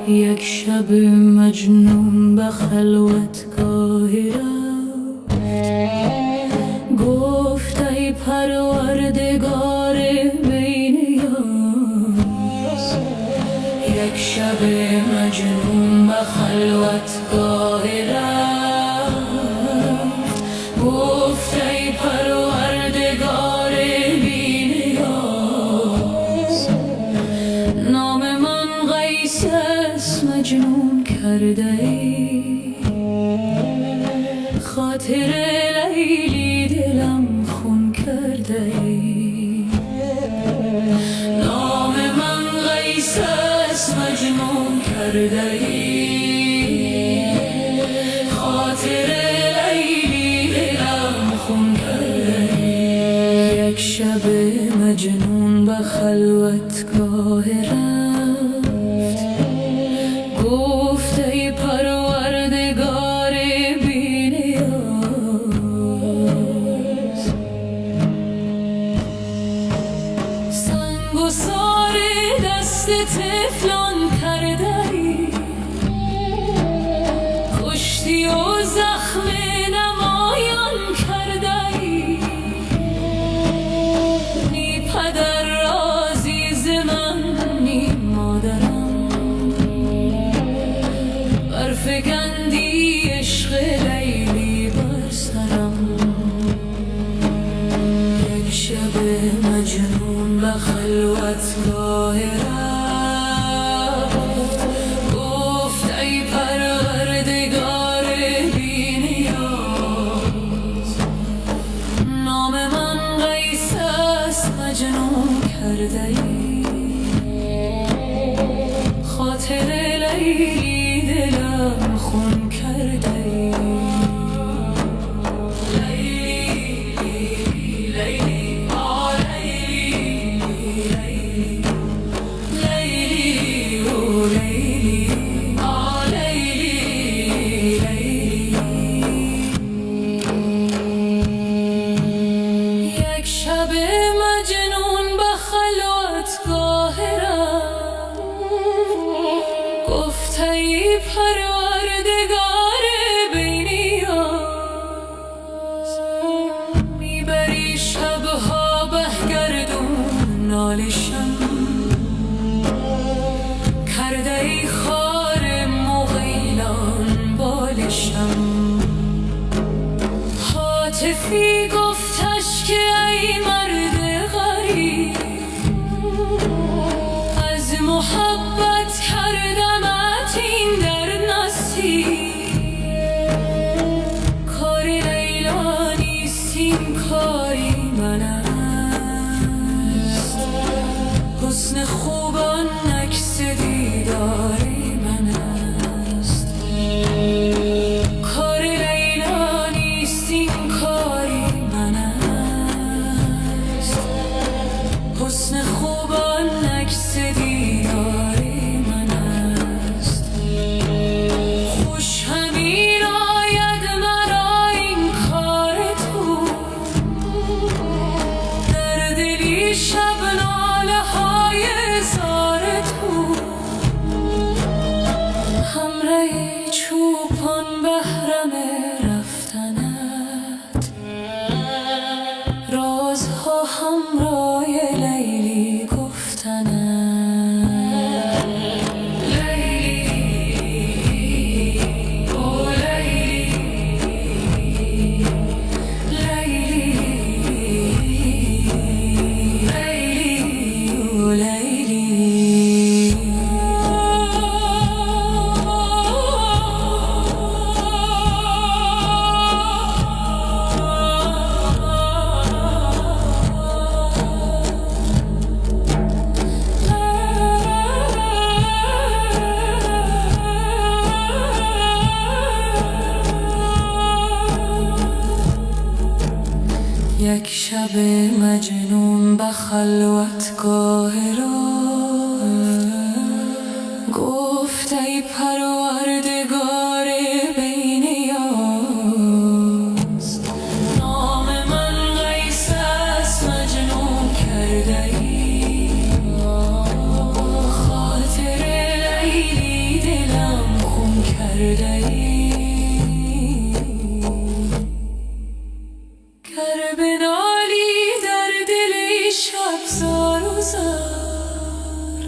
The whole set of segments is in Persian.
یک شب مجنون به خلوتگاهی رفت، گفت ای پروردگار بین یاس. یک شب مجنون به خلوتگاهی رفت، گفت ای پروردگار بین یاس. نام من قیس است مجنون کرده ای، خاطر لیلی دلم خون کرده ای. نام من قیس است مجنون کرده ای، خاطر لیلی دلم خون کرده ای. یک شب مجنون به خلوتگاه رفت، گفت ای پروردگار بی نیاز. سنگ و سار دست طفلان کرده ای، کشتی و زخم نمایان کرده ای. نی پدر عزیز من نی مادرم، برفکندی عشق لیلی بر سرم. یک شب مجنون به خلوتگاه رفت، گفت ای پروردگار بی نیاز. نام من قیس است مجنون کرده ای، خاطر لیلی دلم خون کرده ای. یک شب مجنون به خلوتگاه رفت، گفت ای پروردگار بی نیاز. میبری شبها به گردون نالشم، کرده ای خار مغیلان بالشم. هاتفی گفتش که ای مرد غریب، از محبت کردمت این در نصیب. کار لیلا نیست این کاری من است، حسن خوبان عکس دیداری من است. کار لیلا نیست این کاری من است، حسن خوبان عکس دیداری من است. خوش همین آید مرا این کار تو، در دلی شب ناله های زار تو. همراه چوپان بهرم رفتنت، رازها همراه لیلی گفتنت. لیلی او لیلی، لیلی لیلی او لیلی. یک شب مجنون به خلوتگاه رفت، گفت ای پروردگار بی نیاز. نام من قیس است مجنون کرده ای، خاطر لیلی ای دلم خون کرده ای، گر بنالی در دل شب زار و زار،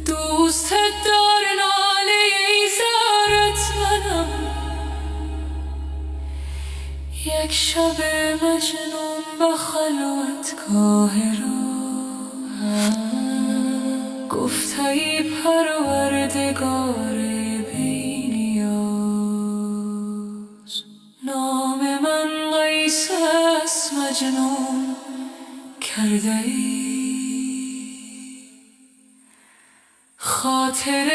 دوستت دار ناله ای زارت منم. یک شب مجنون به خلوتگاه گفت ای پروردگار بی نیاز، نام من قیس است مجنون کرده ای، خاطر